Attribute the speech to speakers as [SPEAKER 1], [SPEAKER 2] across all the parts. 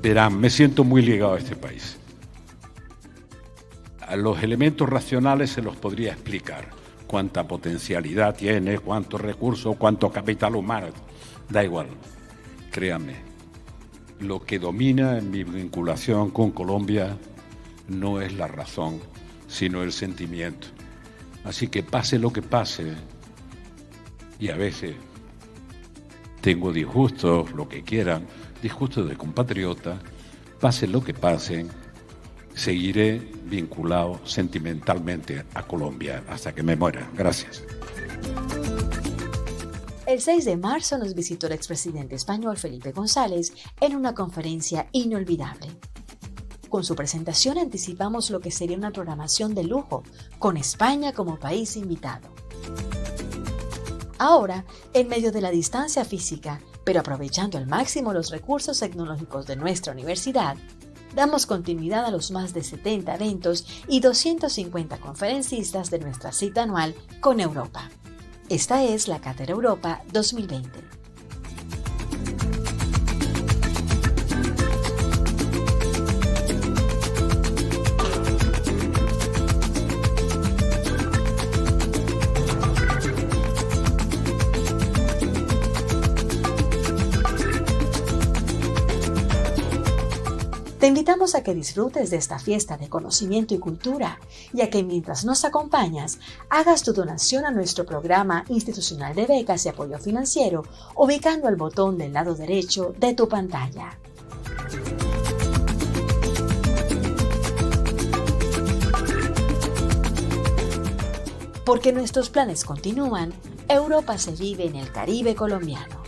[SPEAKER 1] Verán, me siento muy ligado a este país. A los elementos racionales se los podría explicar. Cuánta potencialidad tiene, cuántos recursos, cuánto capital humano. Da igual, créanme. Lo que domina en mi vinculación con Colombia no es la razón, sino el sentimiento. Así que pase lo que pase, y a veces tengo disgustos, lo que quieran, disgustos de compatriotas, pase lo que pase, seguiré vinculado sentimentalmente a Colombia hasta que me muera. Gracias.
[SPEAKER 2] El 6 de marzo nos visitó el expresidente español Felipe González en una conferencia inolvidable. Con su presentación anticipamos lo que sería una programación de lujo, con España como país invitado. Ahora, en medio de la distancia física, pero aprovechando al máximo los recursos tecnológicos de nuestra universidad, damos continuidad a los más de 70 eventos y 250 conferencistas de nuestra cita anual con Europa. Esta es la Cátedra Europa 2020. Te invitamos a que disfrutes de esta fiesta de conocimiento y cultura y a que mientras nos acompañas hagas tu donación a nuestro programa institucional de becas y apoyo financiero ubicando el botón del lado derecho de tu pantalla. Porque nuestros planes continúan, Europa se vive en el Caribe colombiano.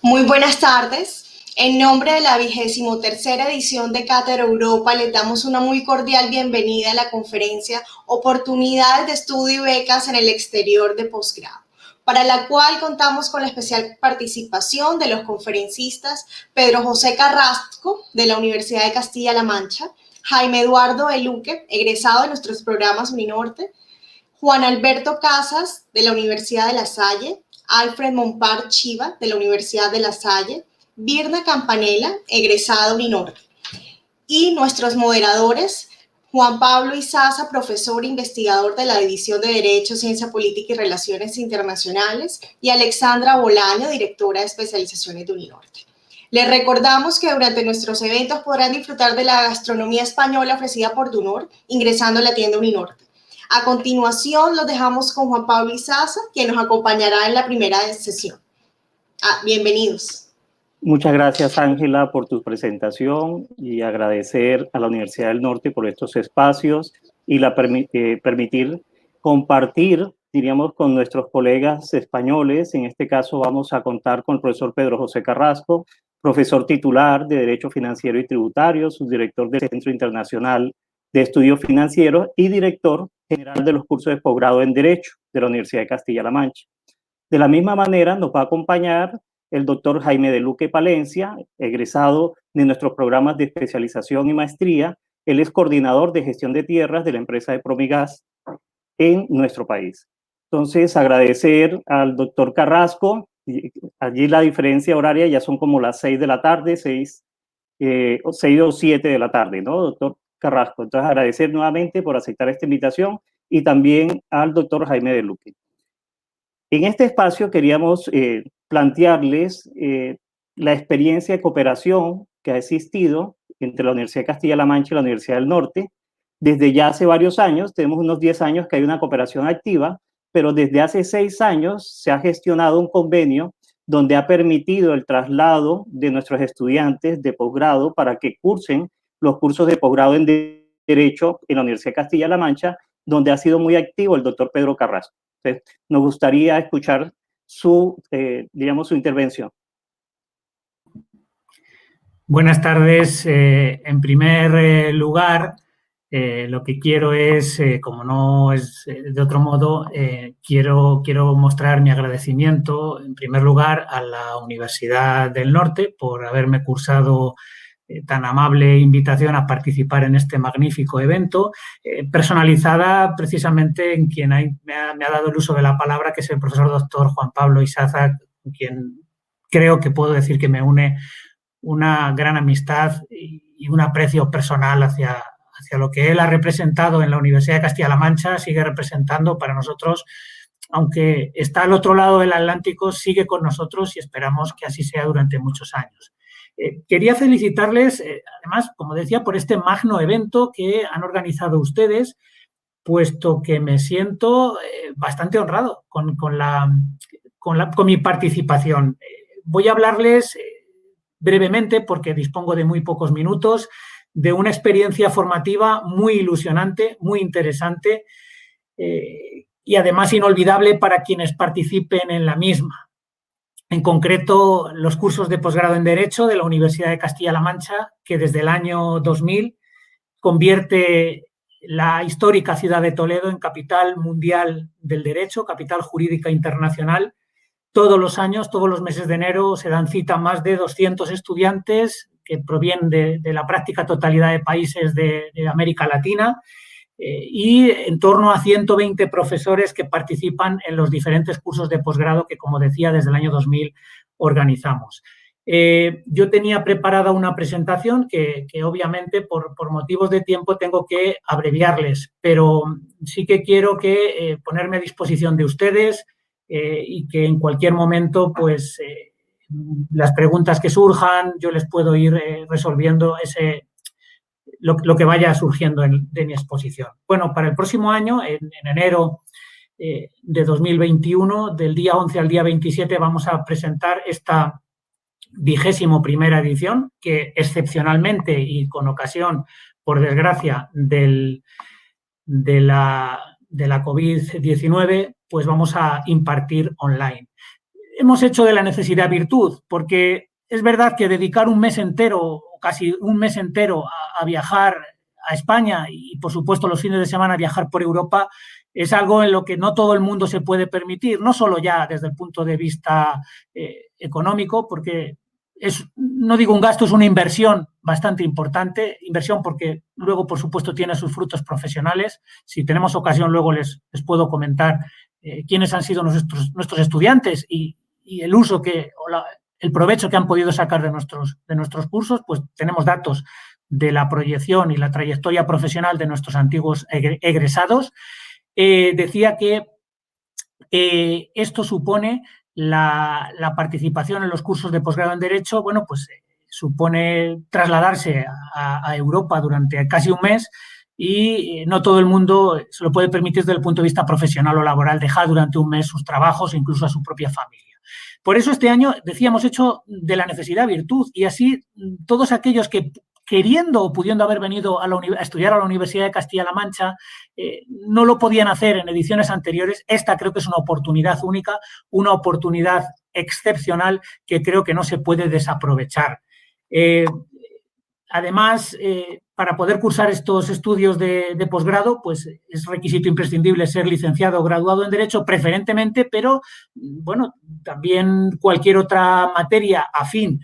[SPEAKER 3] Muy buenas tardes. En nombre de la 23ª edición de Cátedra Europa, les damos una muy cordial bienvenida a la conferencia Oportunidades de Estudio y Becas en el Exterior de Posgrado, para la cual contamos con la especial participación de los conferencistas Pedro José Carrasco, de la Universidad de Castilla-La Mancha, Jaime Eduardo de Luque, egresado de nuestros programas Uninorte, Juan Alberto Casas, de la Universidad de La Salle, Alfred Mompar Chiva, de la Universidad de La Salle, Virna Campanella, egresada Uninorte, y nuestros moderadores, Juan Pablo Izaza, profesor e investigador de la División de Derecho, Ciencia Política y Relaciones Internacionales, y Alexandra Bolaño, directora de especializaciones de Uninorte. Les recordamos que durante nuestros eventos podrán disfrutar de la gastronomía española ofrecida por DUNOR, ingresando a la tienda Uninorte. A continuación, los dejamos con Juan Pablo Izaza, quien nos acompañará en la primera sesión. Bienvenidos.
[SPEAKER 4] Muchas gracias, Ángela, por tu presentación y agradecer a la Universidad del Norte por estos espacios y permitir compartir, diríamos, con nuestros colegas españoles. En este caso vamos a contar con el profesor Pedro José Carrasco, profesor titular de Derecho Financiero y Tributario, subdirector del Centro Internacional de Estudios Financieros y director general de los cursos de posgrado en Derecho de la Universidad de Castilla-La Mancha. De la misma manera nos va a acompañar el doctor Jaime de Luque Palencia, egresado de nuestros programas de especialización y maestría. Él es coordinador de gestión de tierras de la empresa de Promigas en nuestro país. Entonces, agradecer al doctor Carrasco. Allí la diferencia horaria ya son como las 6 de la tarde, 6 o 7 de la tarde, ¿no, doctor Carrasco? Entonces, agradecer nuevamente por aceptar esta invitación y también al doctor Jaime de Luque. En este espacio queríamos plantearles la experiencia de cooperación que ha existido entre la Universidad de Castilla-La Mancha y la Universidad del Norte. Desde ya hace varios años, tenemos unos 10 años que hay una cooperación activa, pero desde hace 6 años se ha gestionado un convenio donde ha permitido el traslado de nuestros estudiantes de posgrado para que cursen los cursos de posgrado en Derecho en la Universidad de Castilla-La Mancha, donde ha sido muy activo el doctor Pedro Carrasco. Entonces, nos gustaría escuchar su intervención.
[SPEAKER 5] Buenas tardes. En primer lugar, lo que quiero es, como no es de otro modo, quiero mostrar mi agradecimiento, en primer lugar, a la Universidad del Norte por haberme cursado tan amable invitación a participar en este magnífico evento, personalizada precisamente en quien me ha dado el uso de la palabra, que es el profesor doctor Juan Pablo Izaza, con quien creo que puedo decir que me une una gran amistad y un aprecio personal hacia lo que él ha representado en la Universidad de Castilla-La Mancha, sigue representando para nosotros, aunque está al otro lado del Atlántico, sigue con nosotros y esperamos que así sea durante muchos años. Quería felicitarles, además, como decía, por este magno evento que han organizado ustedes, puesto que me siento bastante honrado con mi participación. Voy a hablarles brevemente, porque dispongo de muy pocos minutos, de una experiencia formativa muy ilusionante, muy interesante y además inolvidable para quienes participen en la misma. En concreto, los cursos de posgrado en Derecho de la Universidad de Castilla-La Mancha, que desde el año 2000 convierte la histórica ciudad de Toledo en capital mundial del derecho, capital jurídica internacional. Todos los años, todos los meses de enero, se dan cita más de 200 estudiantes que provienen de la práctica totalidad de países de América Latina y en torno a 120 profesores que participan en los diferentes cursos de posgrado que, como decía, desde el año 2000 organizamos. Yo tenía preparada una presentación que obviamente por motivos de tiempo tengo que abreviarles, pero sí que quiero ponerme a disposición de ustedes y que en cualquier momento, pues, las preguntas que surjan, yo les puedo ir resolviendo lo que vaya surgiendo de mi exposición. Bueno, para el próximo año, en enero de 2021, del día 11 al día 27, vamos a presentar esta 21ª edición, que excepcionalmente y con ocasión, por desgracia, de la COVID-19, pues vamos a impartir online. Hemos hecho de la necesidad virtud, porque es verdad que dedicar un mes entero, casi un mes entero, a viajar a España y, por supuesto, los fines de semana viajar por Europa es algo en lo que no todo el mundo se puede permitir, no solo ya desde el punto de vista económico, porque no digo un gasto, es una inversión bastante importante, inversión porque luego, por supuesto, tiene sus frutos profesionales. Si tenemos ocasión, luego les puedo comentar quiénes han sido nuestros estudiantes y el uso el provecho que han podido sacar de nuestros cursos. Pues tenemos datos de la proyección y la trayectoria profesional de nuestros antiguos egresados. Decía que esto supone la participación en los cursos de posgrado en Derecho, bueno, pues supone trasladarse a Europa durante casi un mes y no todo el mundo se lo puede permitir desde el punto de vista profesional o laboral, dejar durante un mes sus trabajos e incluso a su propia familia. Por eso este año, decíamos, hecho de la necesidad virtud, y así todos aquellos que queriendo o pudiendo haber venido a estudiar a la Universidad de Castilla-La Mancha, no lo podían hacer en ediciones anteriores. Esta creo que es una oportunidad única, una oportunidad excepcional que creo que no se puede desaprovechar. Además, para poder cursar estos estudios de posgrado, pues es requisito imprescindible ser licenciado o graduado en Derecho, preferentemente, pero bueno, también cualquier otra materia afín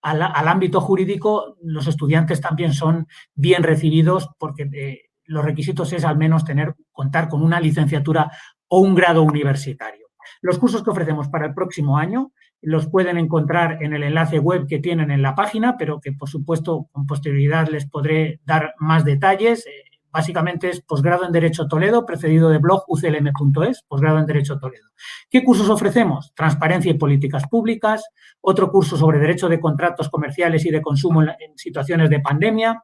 [SPEAKER 5] al ámbito jurídico, los estudiantes también son bien recibidos porque los requisitos es al menos contar con una licenciatura o un grado universitario. Los cursos que ofrecemos para el próximo año los pueden encontrar en el enlace web que tienen en la página, pero que, por supuesto, con posterioridad les podré dar más detalles. Básicamente es Posgrado en Derecho Toledo, precedido de blog uclm.es, Posgrado en Derecho Toledo. ¿Qué cursos ofrecemos? Transparencia y políticas públicas, otro curso sobre Derecho de Contratos Comerciales y de Consumo en situaciones de pandemia,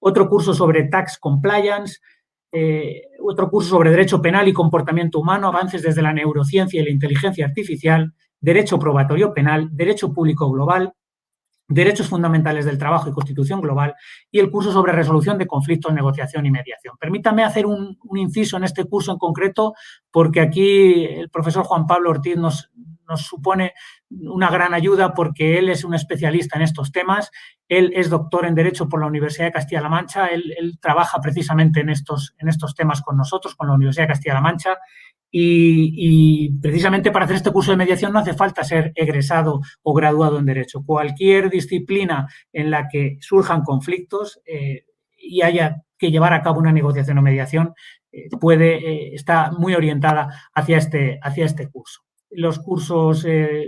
[SPEAKER 5] otro curso sobre Tax Compliance, otro curso sobre Derecho Penal y Comportamiento Humano, avances desde la neurociencia y la inteligencia artificial, Derecho Probatorio Penal, Derecho Público Global, Derechos Fundamentales del Trabajo y Constitución Global, y el curso sobre Resolución de Conflictos, Negociación y Mediación. Permítame hacer un inciso en este curso en concreto, porque aquí el profesor Juan Pablo Ortiz nos nos supone una gran ayuda porque él es un especialista en estos temas. Él es doctor en Derecho por la Universidad de Castilla-La Mancha. Él trabaja precisamente en estos temas con nosotros, con la Universidad de Castilla-La Mancha. Y precisamente para hacer este curso de mediación no hace falta ser egresado o graduado en Derecho. Cualquier disciplina en la que surjan conflictos y haya que llevar a cabo una negociación o mediación está muy orientada hacia este curso. Los cursos,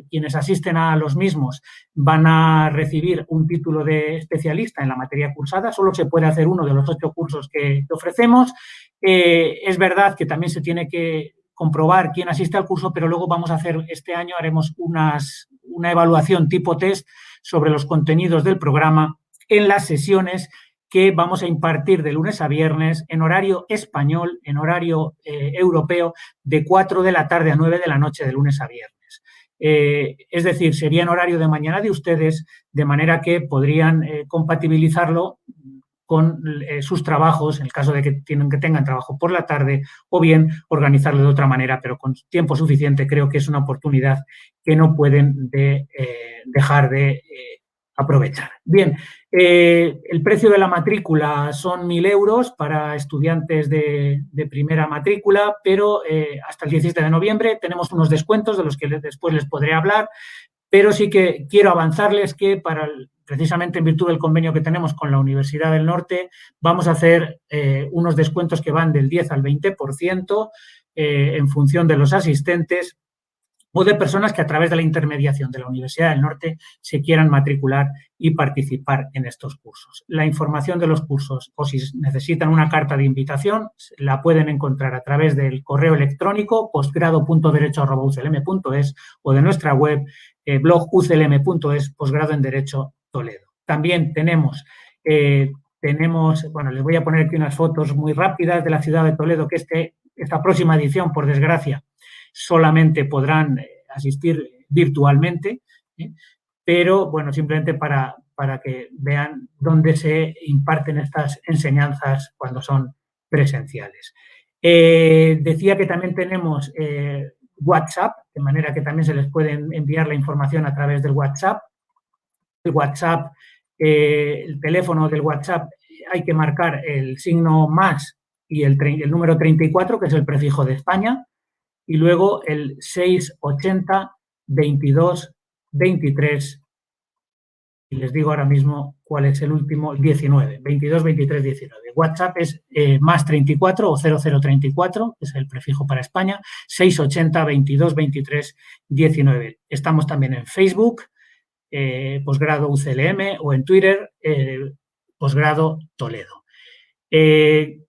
[SPEAKER 5] quienes asisten a los mismos van a recibir un título de especialista en la materia cursada. Solo se puede hacer uno de los 8 cursos que ofrecemos. Es verdad que también se tiene que comprobar quién asiste al curso, pero luego vamos a hacer, este año haremos una evaluación tipo test sobre los contenidos del programa en las sesiones que vamos a impartir de lunes a viernes en horario español, en horario europeo, de 4 de la tarde a 9 de la noche de lunes a viernes. Es decir, sería en horario de mañana de ustedes, de manera que podrían compatibilizarlo con sus trabajos, en el caso de que tengan trabajo por la tarde, o bien organizarlo de otra manera, pero con tiempo suficiente. Creo que es una oportunidad que no pueden dejar de aprovechar. Bien, el precio de la matrícula son 1.000 euros para estudiantes de primera matrícula, pero hasta el 17 de noviembre tenemos unos descuentos de los que después les podré hablar, pero sí que quiero avanzarles que precisamente en virtud del convenio que tenemos con la Universidad del Norte, vamos a hacer unos descuentos que van del 10 al 20% en función de los asistentes o de personas que a través de la intermediación de la Universidad del Norte se quieran matricular y participar en estos cursos. La información de los cursos, o si necesitan una carta de invitación, la pueden encontrar a través del correo electrónico posgrado.derecho@uclm.es o de nuestra web blog uclm.es, posgrado en Derecho Toledo. También tenemos, bueno, les voy a poner aquí unas fotos muy rápidas de la ciudad de Toledo, que esta próxima edición, por desgracia, solamente podrán asistir virtualmente, pero bueno, simplemente para que vean dónde se imparten estas enseñanzas cuando son presenciales. Decía que también tenemos WhatsApp, de manera que también se les puede enviar la información a través del WhatsApp. El WhatsApp, el teléfono del WhatsApp, hay que marcar el signo más y el número 34, que es el prefijo de España, y luego el 680 22 23, y les digo ahora mismo cuál es el último, 19, 22 23 19. WhatsApp es más 34 o 0034, que es el prefijo para España, 680 22 23 19. Estamos también en Facebook, Posgrado UCLM, o en Twitter, Posgrado Toledo.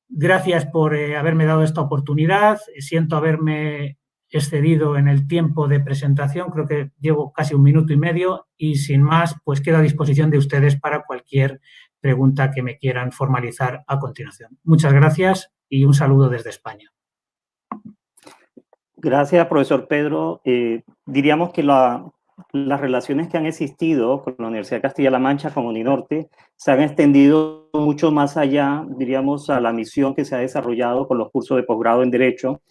[SPEAKER 5] Gracias por haberme dado esta oportunidad. Siento haberme excedido en el tiempo de presentación. Creo que llevo casi 1 minuto y medio y sin más, pues quedo a disposición de ustedes para cualquier pregunta que me quieran formalizar a continuación. Muchas gracias y un saludo desde España.
[SPEAKER 4] Gracias, profesor Pedro. Diríamos que las relaciones que han existido con la Universidad de Castilla-La Mancha, con Uninorte, se han extendido mucho más allá, diríamos, a la misión que se ha desarrollado con los cursos de posgrado en Derecho,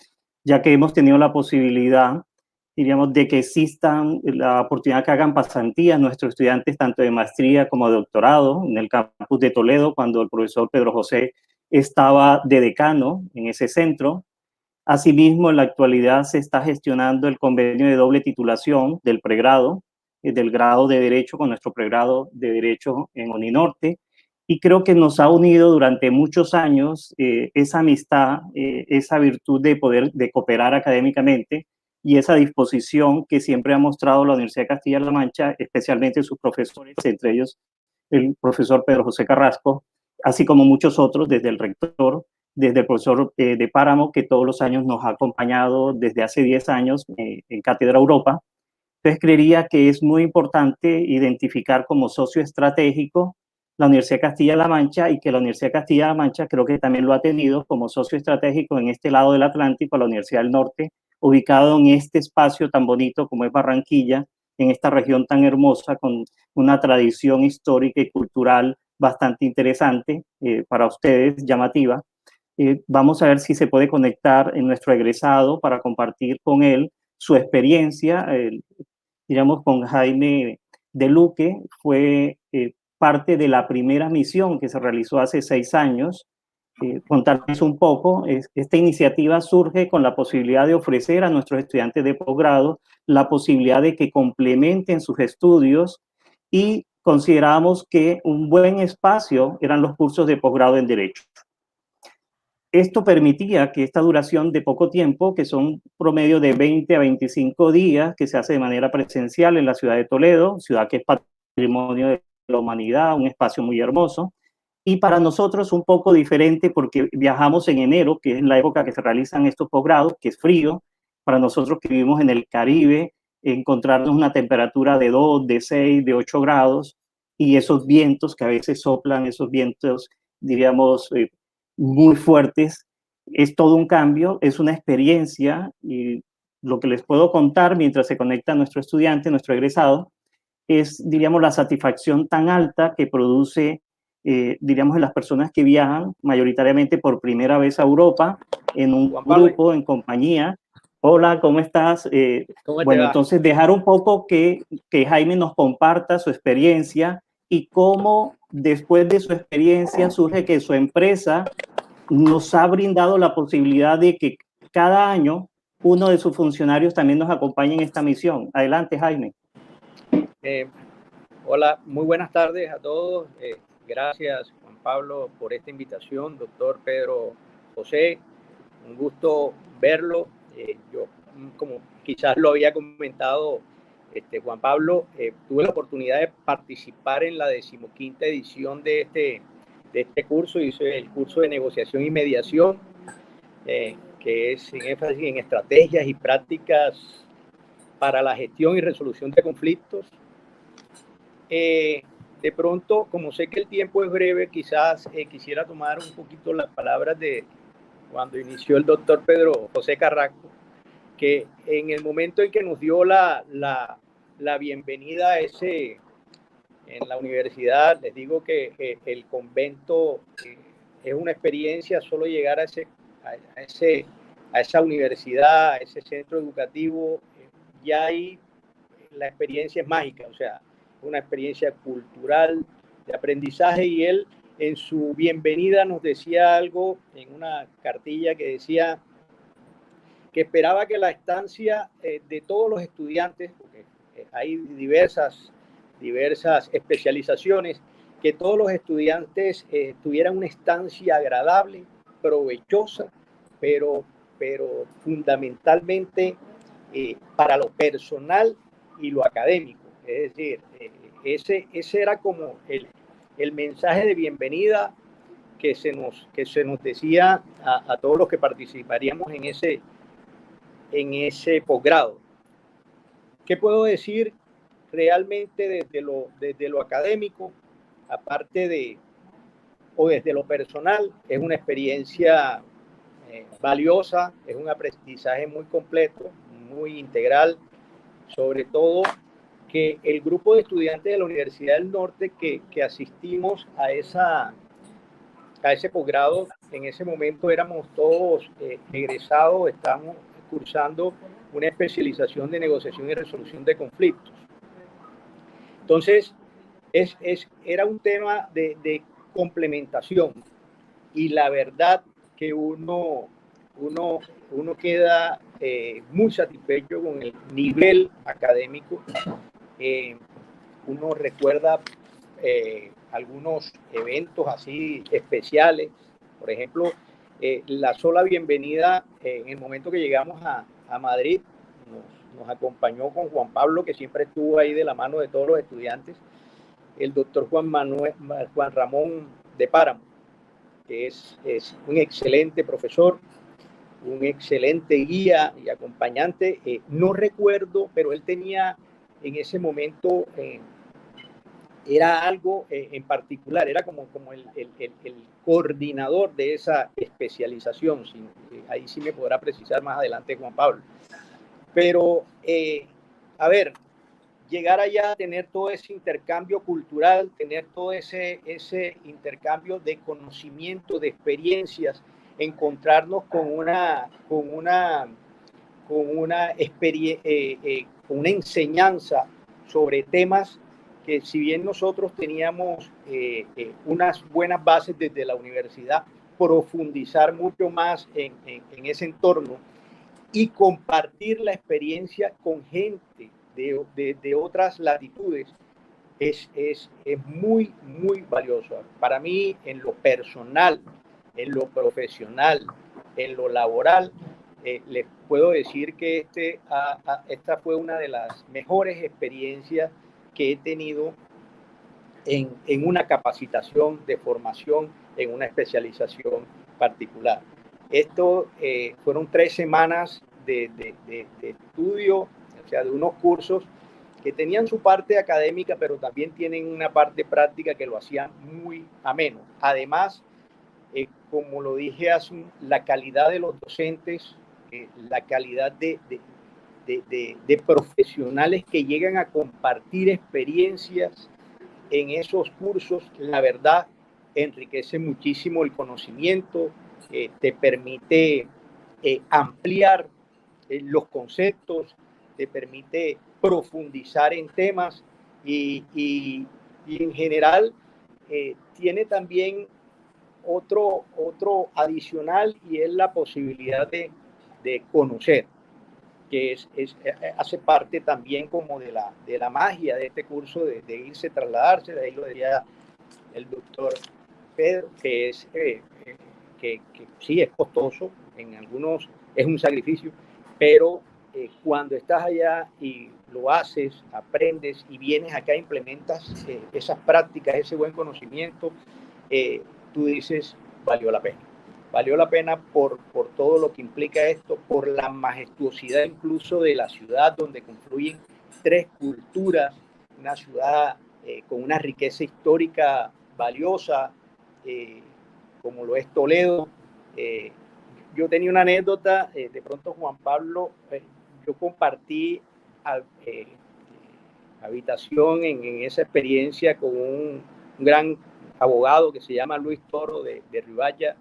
[SPEAKER 4] ya que hemos tenido la posibilidad, diríamos, de que existan la oportunidad que hagan pasantías nuestros estudiantes, tanto de maestría como de doctorado, en el campus de Toledo, cuando el profesor Pedro José estaba de decano en ese centro. Asimismo, en la actualidad se está gestionando el convenio de doble titulación del pregrado, del grado de Derecho con nuestro pregrado de Derecho en Uninorte, y creo que nos ha unido durante muchos años esa amistad, esa virtud de cooperar académicamente y esa disposición que siempre ha mostrado la Universidad de Castilla-La Mancha, especialmente sus profesores, entre ellos el profesor Pedro José Carrasco, así como muchos otros, desde el rector, desde el profesor de Páramo, que todos los años nos ha acompañado desde hace 10 años en Cátedra Europa. Entonces, creería que es muy importante identificar como socio estratégico la Universidad de Castilla-La Mancha, y que la Universidad de Castilla-La Mancha creo que también lo ha tenido como socio estratégico en este lado del Atlántico, la Universidad del Norte, ubicado en este espacio tan bonito como es Barranquilla, en esta región tan hermosa, con una tradición histórica y cultural bastante interesante para ustedes, llamativa. Vamos a ver si se puede conectar en nuestro egresado para compartir con él su experiencia. digamos, con Jaime de Luque, fue parte de la primera misión que se realizó hace 6 años. Contarles un poco, esta iniciativa surge con la posibilidad de ofrecer a nuestros estudiantes de posgrado la posibilidad de que complementen sus estudios, y considerábamos que un buen espacio eran los cursos de posgrado en Derecho. Esto permitía que esta duración de poco tiempo, que son promedio de 20 a 25 días, que se hace de manera presencial en la ciudad de Toledo, ciudad que es patrimonio de la humanidad, un espacio muy hermoso, y para nosotros un poco diferente porque viajamos en enero, que es la época que se realizan estos posgrados, que es frío. Para nosotros que vivimos en el Caribe, encontrarnos una temperatura de 2, de 6, de 8 grados, y esos vientos que a veces soplan, esos vientos, diríamos, muy fuertes, es todo un cambio, es una experiencia, y lo que les puedo contar mientras se conecta nuestro estudiante, nuestro egresado, es, diríamos, la satisfacción tan alta que produce, diríamos, en las personas que viajan mayoritariamente por primera vez a Europa, en un grupo, en compañía. Hola, ¿cómo estás? Bueno, entonces dejar un poco que Jaime nos comparta su experiencia y cómo después de su experiencia surge que su empresa nos ha brindado la posibilidad de que cada año uno de sus funcionarios también nos acompañe en esta misión. Adelante, Jaime.
[SPEAKER 6] Hola, muy buenas tardes a todos. Gracias, Juan Pablo, por esta invitación. Doctor Pedro José, un gusto verlo. Yo, como quizás lo había comentado Juan Pablo, tuve la oportunidad de participar en la 15ª edición de este curso. Hice el curso de negociación y mediación, que es en énfasis en estrategias y prácticas para la gestión y resolución de conflictos. De pronto, como sé que el tiempo es breve, quizás quisiera tomar un poquito las palabras de cuando inició el doctor Pedro José Carrasco, que en el momento en que nos dio la bienvenida en la universidad, les digo que el convento es una experiencia. Solo llegar a esa universidad, a ese centro educativo, ya ahí la experiencia es mágica, o sea, una experiencia cultural, de aprendizaje. Y él en su bienvenida nos decía algo en una cartilla que decía que esperaba que la estancia de todos los estudiantes, porque hay diversas especializaciones, que todos los estudiantes tuvieran una estancia agradable, provechosa, pero fundamentalmente para lo personal y lo académico. Es decir, ese era como el mensaje de bienvenida que se nos decía a todos los que participaríamos en ese posgrado. ¿Qué puedo decir realmente desde lo académico? Aparte desde lo personal, es una experiencia valiosa, es un aprendizaje muy completo, muy integral, sobre todo que el grupo de estudiantes de la Universidad del Norte que asistimos a ese posgrado, en ese momento éramos todos egresados, estábamos cursando una especialización de negociación y resolución de conflictos. Entonces, era un tema de complementación, y la verdad que uno queda muy satisfecho con el nivel académico. Uno recuerda algunos eventos así especiales. Por ejemplo, la sola bienvenida, en el momento que llegamos a Madrid, nos acompañó con Juan Pablo, que siempre estuvo ahí de la mano de todos los estudiantes, el doctor Juan Ramón de Páramo, que es un excelente profesor, un excelente guía y acompañante. No recuerdo, pero él tenía en ese momento, era algo en particular, era como el coordinador de esa especialización. Ahí sí me podrá precisar más adelante Juan Pablo. Pero, a ver, llegar allá, tener todo ese intercambio cultural, tener todo ese intercambio de conocimiento, de experiencias, encontrarnos con con una enseñanza sobre temas que, si bien nosotros teníamos unas buenas bases desde la universidad, profundizar mucho más en ese entorno y compartir la experiencia con gente de otras latitudes es muy, muy valioso. Para mí, en lo personal, en lo profesional, en lo laboral, les puedo decir que esta fue una de las mejores experiencias que he tenido en una capacitación de formación, en una especialización particular. Esto fueron 3 semanas de estudio, o sea, de unos cursos que tenían su parte académica, pero también tienen una parte práctica que lo hacían muy ameno. Además, como lo dije hace, la calidad de los docentes, la calidad de profesionales que llegan a compartir experiencias en esos cursos, la verdad, enriquece muchísimo el conocimiento, te permite ampliar los conceptos, te permite profundizar en temas y en general tiene también otro adicional, y es la posibilidad de conocer, que hace parte también como de la magia de este curso, de irse, trasladarse. De ahí lo diría el doctor Pedro, que sí es costoso, en algunos es un sacrificio, pero cuando estás allá y lo haces, aprendes y vienes acá, implementas esas prácticas, ese buen conocimiento, tú dices, valió la pena. Valió la pena por todo lo que implica esto, por la majestuosidad incluso de la ciudad, donde confluyen 3 culturas, una ciudad con una riqueza histórica valiosa, como lo es Toledo. Yo tenía una anécdota, de pronto Juan Pablo, yo compartí habitación en esa experiencia con un gran abogado que se llama Luis Toro de Riballa,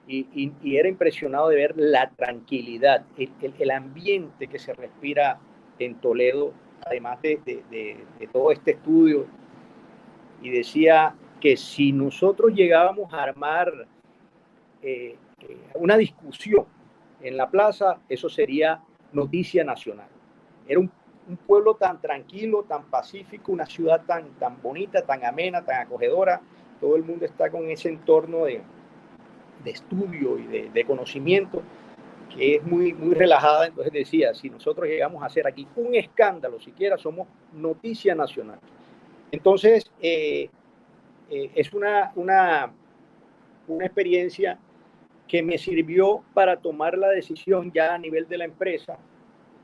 [SPEAKER 6] y era impresionado de ver la tranquilidad, el ambiente que se respira en Toledo, además de todo este estudio, y decía que si nosotros llegábamos a armar una discusión en la plaza, eso sería noticia nacional. Era un pueblo tan tranquilo, tan pacífico, una ciudad tan bonita, tan amena, tan acogedora. Todo el mundo está con ese entorno de estudio y de conocimiento, que es muy, muy relajada. Entonces decía, si nosotros llegamos a hacer aquí un escándalo siquiera, somos noticia nacional. Entonces, es una experiencia que me sirvió para tomar la decisión ya a nivel de la empresa,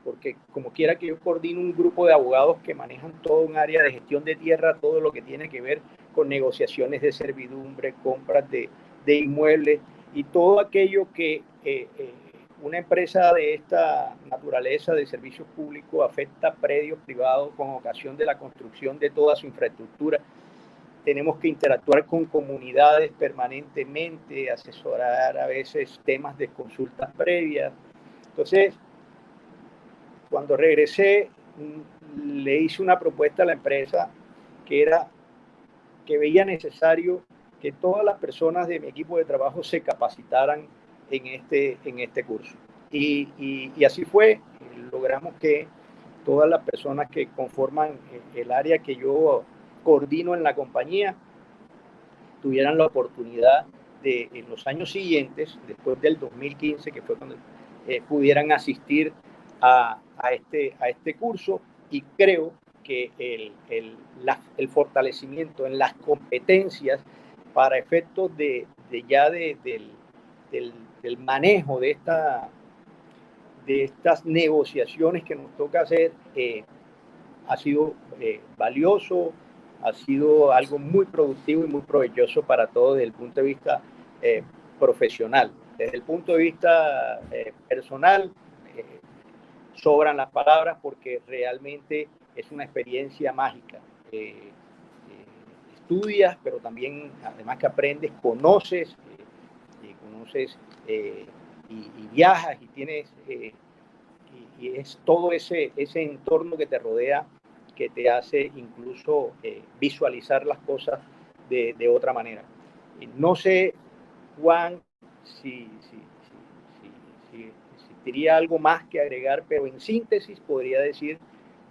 [SPEAKER 6] porque como quiera que yo coordino un grupo de abogados que manejan todo un área de gestión de tierra, todo lo que tiene que ver con negociaciones de servidumbre, compras de inmuebles y todo aquello que una empresa de esta naturaleza de servicios públicos afecta a predios privados con ocasión de la construcción de toda su infraestructura. Tenemos que interactuar con comunidades permanentemente, asesorar a veces temas de consultas previas. Entonces, cuando regresé, le hice una propuesta a la empresa que veía necesario que todas las personas de mi equipo de trabajo se capacitaran en este curso. Y así fue. Logramos que todas las personas que conforman el área que yo coordino en la compañía tuvieran la oportunidad de, en los años siguientes, después del 2015, que fue cuando pudieran asistir a este curso. Y creo que el fortalecimiento en las competencias para efectos del manejo de estas negociaciones que nos toca hacer ha sido valioso, ha sido algo muy productivo y muy provechoso para todos desde el punto de vista profesional. Desde el punto de vista personal, sobran las palabras, porque realmente es una experiencia mágica. Estudias, pero también, además que aprendes, conoces y viajas y tienes es todo ese entorno que te rodea que te hace incluso visualizar las cosas de otra manera. No sé, Juan, si existiría algo más que agregar, pero en síntesis podría decir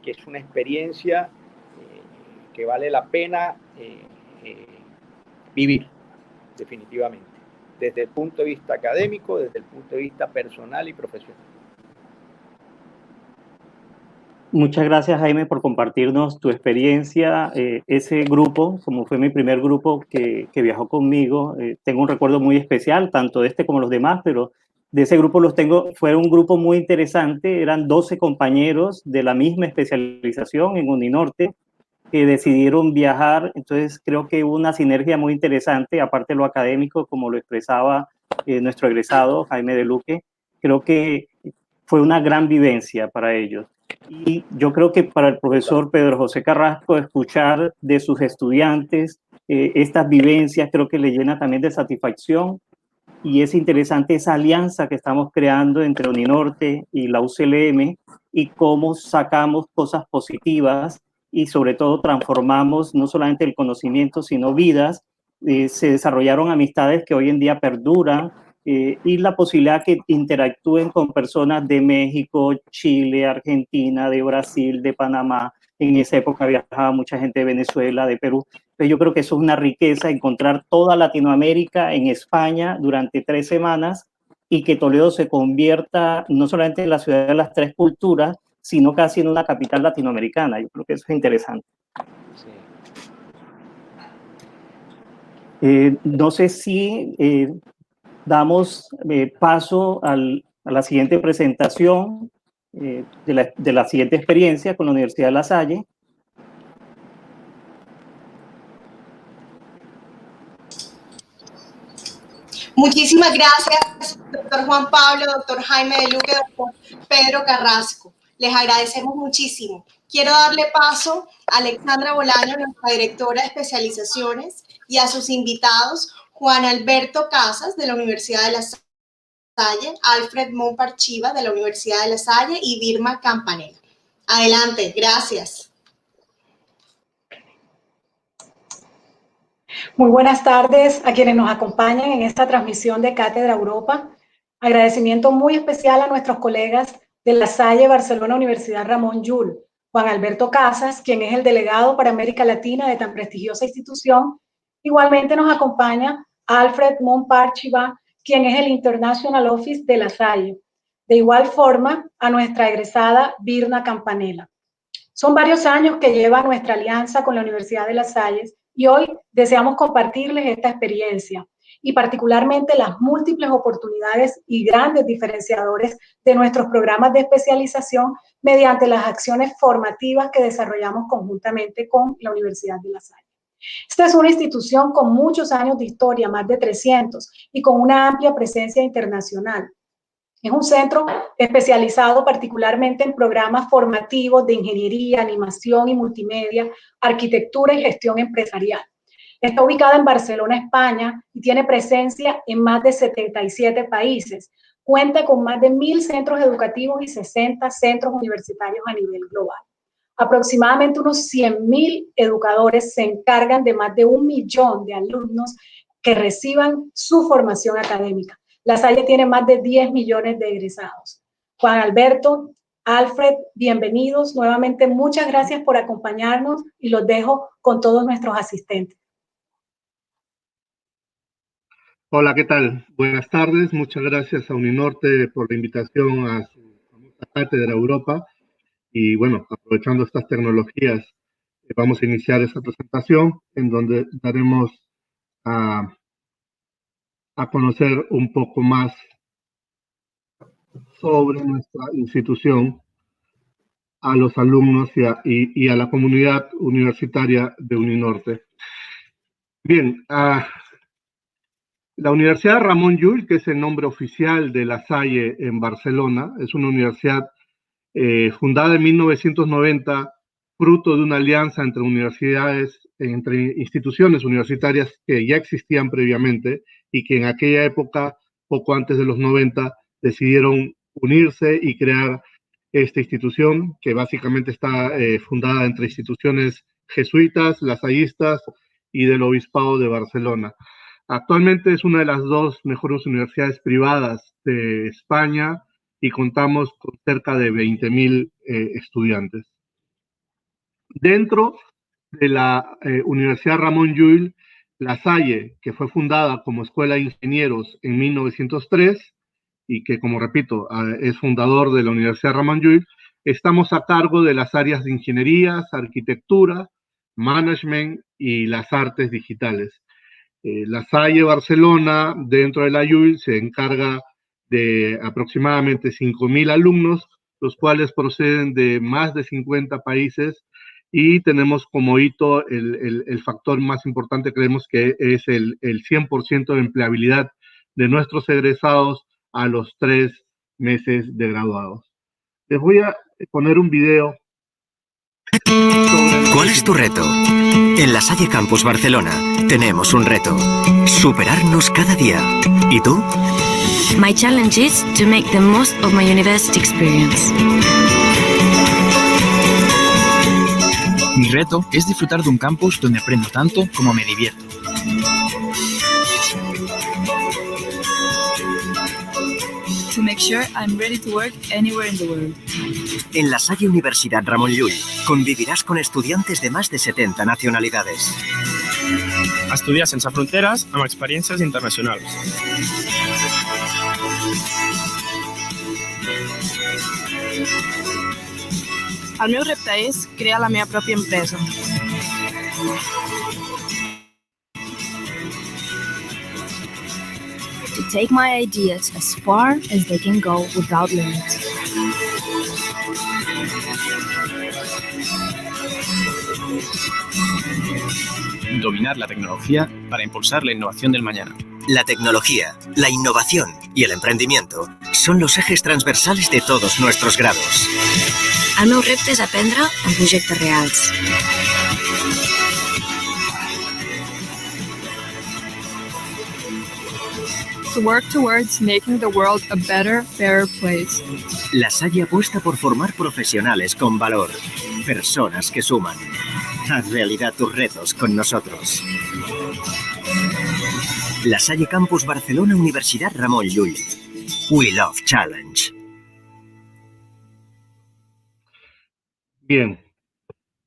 [SPEAKER 6] que es una experiencia que vale la pena vivir, definitivamente, desde el punto de vista académico, desde el punto de vista personal y profesional.
[SPEAKER 4] Muchas gracias, Jaime, por compartirnos tu experiencia. Ese grupo, como fue mi primer grupo que viajó conmigo, tengo un recuerdo muy especial, tanto de este como los demás, pero de ese grupo fue un grupo muy interesante. Eran 12 compañeros de la misma especialización en Uninorte que decidieron viajar. Entonces creo que hubo una sinergia muy interesante, aparte de lo académico, como lo expresaba nuestro egresado, Jaime de Luque. Creo que fue una gran vivencia para ellos. Y yo creo que para el profesor Pedro José Carrasco, escuchar de sus estudiantes estas vivencias, creo que le llena también de satisfacción. Y es interesante esa alianza que estamos creando entre Uninorte y la UCLM y cómo sacamos cosas positivas y sobre todo transformamos no solamente el conocimiento, sino vidas. Se desarrollaron amistades que hoy en día perduran, y la posibilidad que interactúen con personas de México, Chile, Argentina, de Brasil, de Panamá. En esa época viajaba mucha gente de Venezuela, de Perú. Entonces yo creo que eso es una riqueza, encontrar toda Latinoamérica en España durante 3 semanas y que Toledo se convierta no solamente en la ciudad de las 3 culturas, sino casi en una capital latinoamericana. Yo creo que eso es interesante. Sí. No sé si damos paso a la siguiente presentación de la siguiente experiencia con la Universidad de La Salle.
[SPEAKER 3] Muchísimas gracias, doctor Juan Pablo, doctor Jaime de Luque, doctor Pedro Carrasco. Les agradecemos muchísimo. Quiero darle paso a Alexandra Bolaño, nuestra directora de especializaciones, y a sus invitados, Juan Alberto Casas, de la Universidad de La Salle, Alfred Monparchiva, de la Universidad de La Salle, y Vilma Campanella. Adelante, gracias.
[SPEAKER 7] Muy buenas tardes a quienes nos acompañan en esta transmisión de Cátedra Europa. Agradecimiento muy especial a nuestros colegas de La Salle, Barcelona, Universidad Ramon Llull, Juan Alberto Casas, quien es el delegado para América Latina de tan prestigiosa institución. Igualmente nos acompaña Alfred Monparchiva, quien es el International Office de La Salle. De igual forma, a nuestra egresada Vilma Campanella. Son varios años que lleva nuestra alianza con la Universidad de La Salle y hoy deseamos compartirles esta experiencia y particularmente las múltiples oportunidades y grandes diferenciadores de nuestros programas de especialización mediante las acciones formativas que desarrollamos conjuntamente con la Universidad de La Salle. Esta es una institución con muchos años de historia, más de 300, y con una amplia presencia internacional. Es un centro especializado particularmente en programas formativos de ingeniería, animación y multimedia, arquitectura y gestión empresarial. Está ubicada en Barcelona, España, y tiene presencia en más de 77 países. Cuenta con más de 1.000 centros educativos y 60 centros universitarios a nivel global. Aproximadamente unos 100.000 educadores se encargan de más de 1 millón de alumnos que reciban su formación académica. La Salle tiene más de 10 millones de egresados. Juan Alberto, Alfred, bienvenidos. Nuevamente, muchas gracias por acompañarnos y los dejo con todos nuestros asistentes.
[SPEAKER 8] Hola, ¿qué tal? Buenas tardes. Muchas gracias a Uninorte por la invitación a su famosa Cátedra Europa. Y bueno, aprovechando estas tecnologías, vamos a iniciar esta presentación en donde daremos a conocer un poco más sobre nuestra institución a los alumnos y a la comunidad universitaria de Uninorte. Bien, la Universidad Ramon Llull, que es el nombre oficial de La Salle en Barcelona, es una universidad fundada en 1990, fruto de una alianza entre instituciones universitarias que ya existían previamente y que en aquella época, poco antes de los 90, decidieron unirse y crear esta institución, que básicamente está fundada entre instituciones jesuitas, lasallistas y del Obispado de Barcelona. Actualmente es una de las 2 mejores universidades privadas de España y contamos con cerca de 20.000 estudiantes. Dentro de la Universidad Ramon Llull, La Salle, que fue fundada como Escuela de Ingenieros en 1903 y que, como repito, es fundador de la Universidad Ramon Llull, estamos a cargo de las áreas de ingenierías, arquitectura, management y las artes digitales. La Salle Barcelona, dentro de la Llull, se encarga de aproximadamente 5.000 alumnos, los cuales proceden de más de 50 países, y tenemos como hito el factor más importante, creemos que es el 100% de empleabilidad de nuestros egresados a los 3 meses de graduados. Les voy a poner un video.
[SPEAKER 9] ¿Cuál es tu reto? En La Salle Campus Barcelona tenemos un reto: superarnos cada día. ¿Y tú?
[SPEAKER 10] My challenge is to make the most of my university experience.
[SPEAKER 11] Mi reto es disfrutar de un campus donde aprendo tanto como me divierto.
[SPEAKER 12] To make sure I'm ready to work anywhere in the world.
[SPEAKER 9] En La Salle Universidad Ramon Llull convivirás con estudiantes de más de 70 nacionalidades.
[SPEAKER 13] Estudiar sense fronteres amb experiències internacionals.
[SPEAKER 12] El meu repte és crear la meva pròpia empresa.
[SPEAKER 10] To take my ideas as far as they can go without limits.
[SPEAKER 11] Dominar la tecnología para impulsar la innovación del mañana.
[SPEAKER 9] La tecnología, la innovación y el emprendimiento son los ejes transversales de todos nuestros grados.
[SPEAKER 10] El meu repte és aprendre en projectes reals.
[SPEAKER 12] To work towards making the world a better, fairer place.
[SPEAKER 9] La Salle apuesta por formar profesionales con valor, personas que suman. Haz realidad tus retos con nosotros. La Salle Campus Barcelona Universidad Ramon Llull. We love challenge.
[SPEAKER 8] Bien,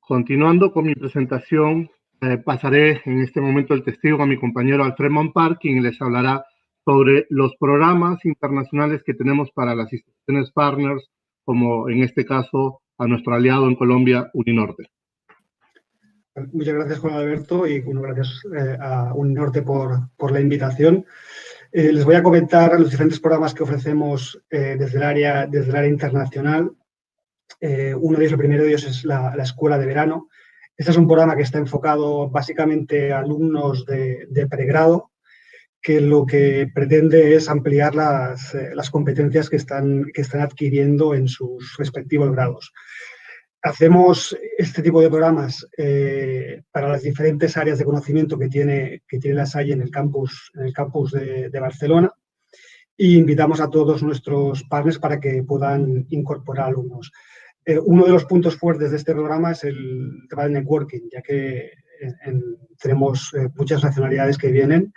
[SPEAKER 8] continuando con mi presentación, pasaré en este momento el testigo a mi compañero Alfred Montpar, quien les hablará sobre los programas internacionales que tenemos para las instituciones partners, como en este caso a nuestro aliado en Colombia, Uninorte.
[SPEAKER 14] Muchas gracias, Juan Alberto, y bueno, gracias a Uninorte por la invitación. Les voy a comentar los diferentes programas que ofrecemos desde el área internacional. Uno de ellos, el primero de ellos, es la Escuela de Verano. Este es un programa que está enfocado básicamente a alumnos de pregrado, que lo que pretende es ampliar las competencias que están adquiriendo en sus respectivos grados. Hacemos este tipo de programas para las diferentes áreas de conocimiento que tiene La Salle en el campus de Barcelona, y invitamos a todos nuestros partners para que puedan incorporar alumnos. Uno de los puntos fuertes de este programa es el tema del networking, ya que tenemos muchas nacionalidades que vienen.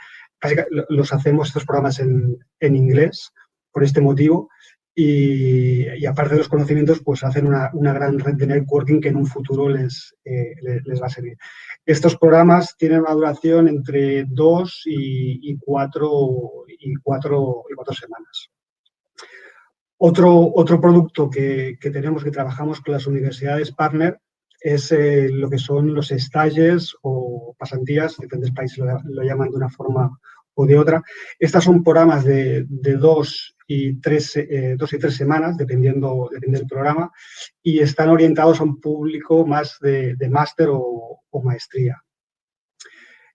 [SPEAKER 14] Los hacemos estos programas en inglés por este motivo, y aparte de los conocimientos, pues hacen una gran red de networking que en un futuro les va a servir. Estos programas tienen una duración entre 2 y 4 semanas. Otro producto que tenemos, que trabajamos con las universidades partner, es lo que son los stages o pasantías. Diferentes países lo llaman de una forma o de otra. Estas son programas de 2 y 3 semanas, dependiendo del programa, y están orientados a un público más de máster o maestría.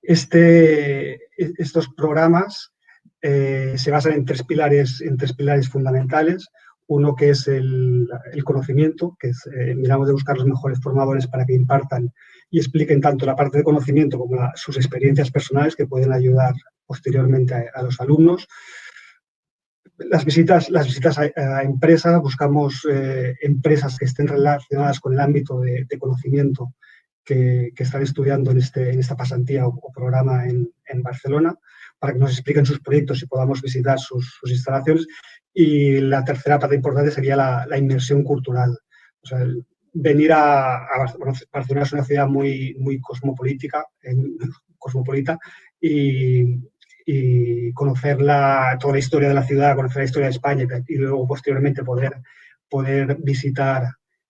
[SPEAKER 14] Estos programas se basan en tres pilares fundamentales. Uno, que es el conocimiento, que es, miramos de buscar los mejores formadores para que impartan y expliquen tanto la parte de conocimiento como sus experiencias personales, que pueden ayudar posteriormente a los alumnos. las visitas a empresas, buscamos empresas que estén relacionadas con el ámbito de conocimiento que están estudiando en esta pasantía o programa en Barcelona, para que nos expliquen sus proyectos y podamos visitar sus instalaciones. Y la tercera parte importante sería la inmersión cultural. O sea, venir a Barcelona es una ciudad muy cosmopolita y conocer toda la historia de la ciudad, conocer la historia de España y luego posteriormente poder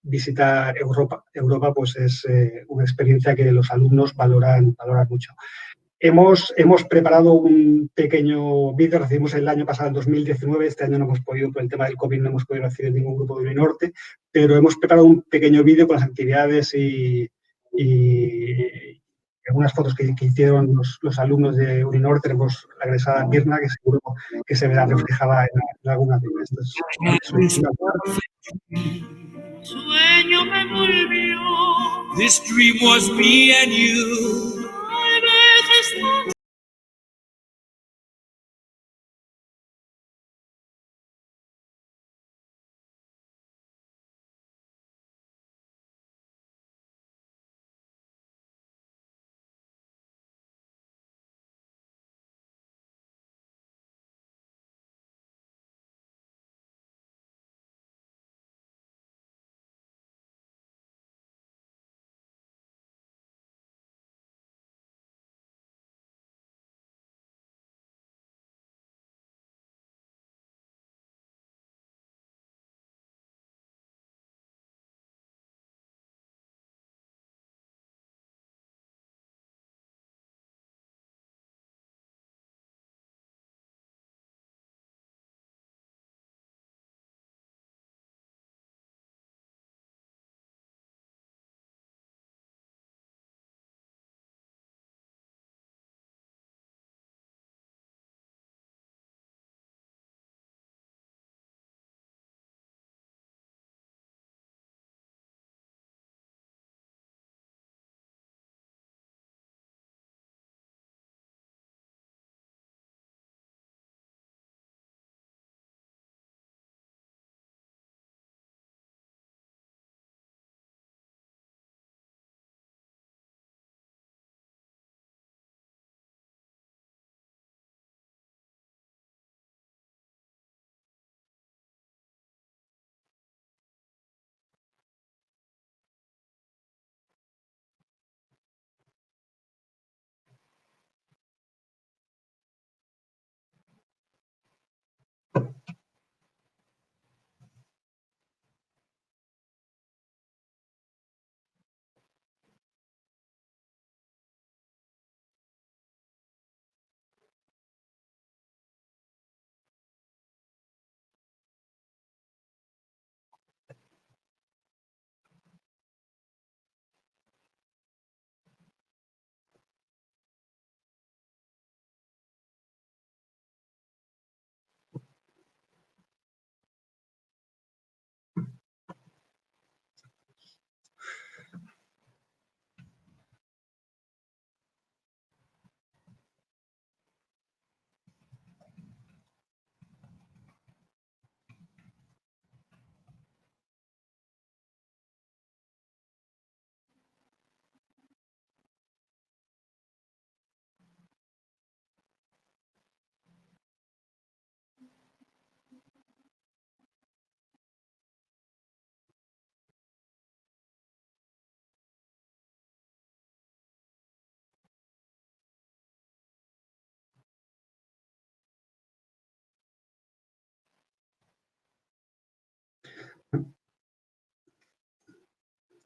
[SPEAKER 14] visitar Europa. Europa pues es una experiencia que los alumnos valoran mucho. Hemos preparado un pequeño vídeo, recibimos el año pasado, en 2019, este año no hemos podido, por el tema del COVID, no hemos podido recibir ningún grupo de Uninorte, pero hemos preparado un pequeño vídeo con las actividades y algunas fotos que hicieron los alumnos de Uninorte. Tenemos la egresada Mirna, que seguro que se verá reflejada en alguna de estas.
[SPEAKER 15] Sueño me volvió. This dream was me and you. Hay veces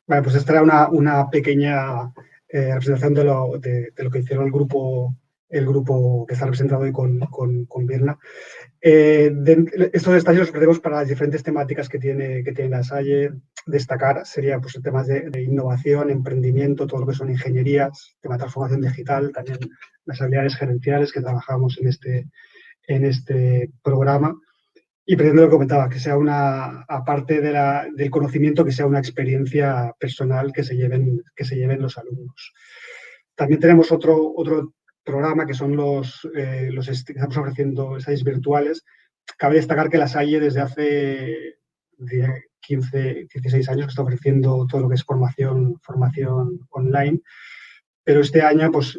[SPEAKER 14] Vale, pues esta era una pequeña representación de lo que hicieron el grupo que está representado hoy con Virna. Estos detalles los perdemos para las diferentes temáticas que tiene la SAIE. Destacar sería pues temas de innovación, emprendimiento, todo lo que son ingenierías, tema de transformación digital, también las habilidades gerenciales que trabajamos en este programa. Y pretendo lo que comentaba, que sea aparte del conocimiento, que sea una experiencia personal que se lleven los alumnos. También tenemos otro programa que son que estamos ofreciendo ensayos virtuales, cabe destacar que La Salle desde hace 15, 16 años está ofreciendo todo lo que es formación online, pero este año, pues,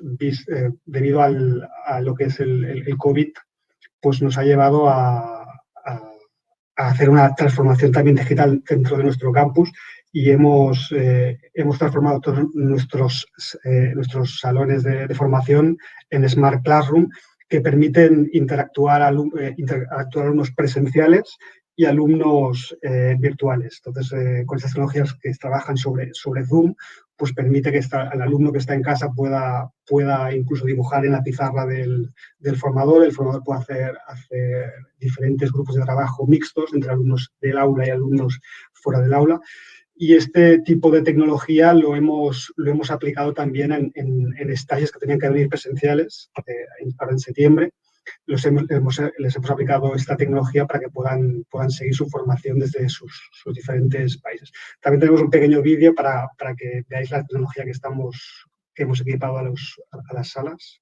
[SPEAKER 14] debido a lo que es el COVID, pues nos ha llevado a hacer una transformación también digital dentro de nuestro campus y hemos transformado todos nuestros salones de formación en Smart Classroom, que permiten interactuar alumnos presenciales y alumnos virtuales. Entonces, con estas tecnologías que trabajan sobre Zoom, pues permite que el alumno que está en casa pueda incluso dibujar en la pizarra del formador. El formador puede hacer diferentes grupos de trabajo mixtos entre alumnos del aula y alumnos fuera del aula. Y este tipo de tecnología lo hemos aplicado también en estalles que tenían que venir presenciales, ahora en septiembre. Les hemos aplicado esta tecnología para que puedan seguir su formación desde sus diferentes países. También tenemos un pequeño vídeo para que veáis la tecnología que hemos equipado a las salas.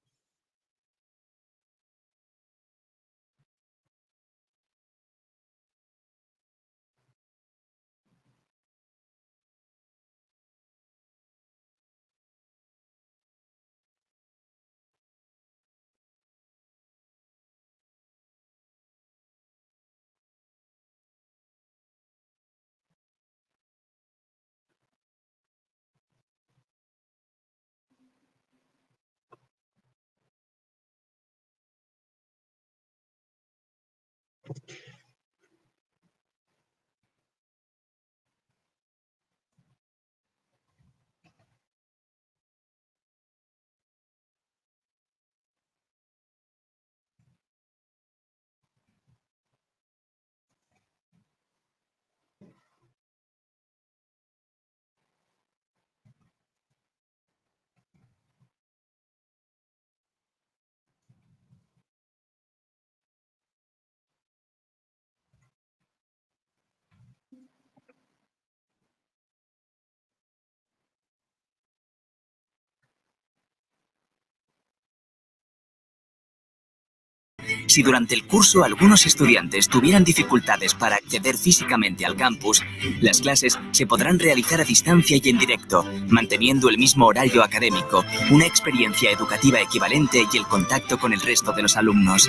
[SPEAKER 16] Si durante el curso algunos estudiantes tuvieran dificultades para acceder físicamente al campus, las clases se podrán realizar a distancia y en directo, manteniendo el mismo horario académico, una experiencia educativa equivalente y el contacto con el resto de los alumnos.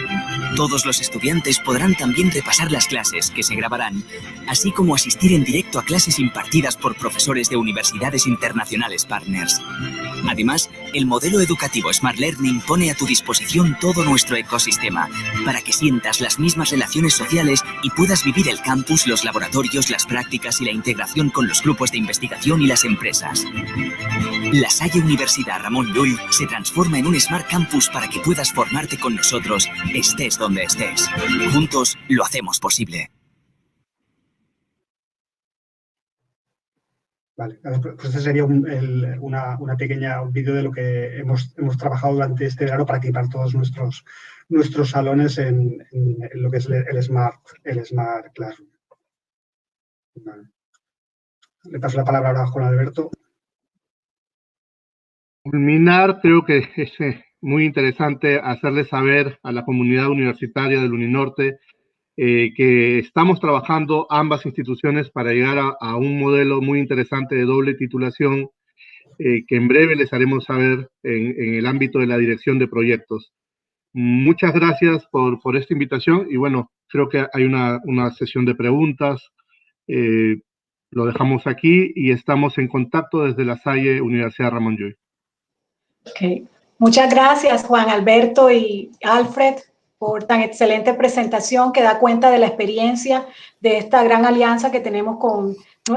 [SPEAKER 16] Todos los estudiantes podrán también repasar las clases, que se grabarán, así como asistir en directo a clases impartidas por profesores de universidades internacionales partners. Además, el modelo educativo Smart Learning pone a tu disposición todo nuestro ecosistema, para que sientas las mismas relaciones sociales y puedas vivir el campus, los laboratorios, las prácticas y la integración con los grupos de investigación y las empresas. La Salle Universidad Ramon Llull se transforma en un Smart Campus para que puedas formarte con nosotros, estés donde estés. Juntos lo hacemos posible.
[SPEAKER 14] Vale, pues este sería un vídeo de lo que hemos trabajado durante este verano para equipar todos nuestros salones en lo que es el Smart Classroom. Vale. Le paso la palabra ahora a Juan Alberto.
[SPEAKER 8] Culminar, creo que es muy interesante hacerles saber a la comunidad universitaria del Uninorte que estamos trabajando ambas instituciones para llegar a un modelo muy interesante de doble titulación que en breve les haremos saber en el ámbito de la dirección de proyectos. Muchas gracias por esta invitación y bueno, creo que hay una sesión de preguntas. Lo dejamos aquí y estamos en contacto desde La Salle, Universidad Ramon Llull.
[SPEAKER 7] Okay. Muchas gracias, Juan Alberto y Alfred, por tan excelente presentación que da cuenta de la experiencia de esta gran alianza que tenemos con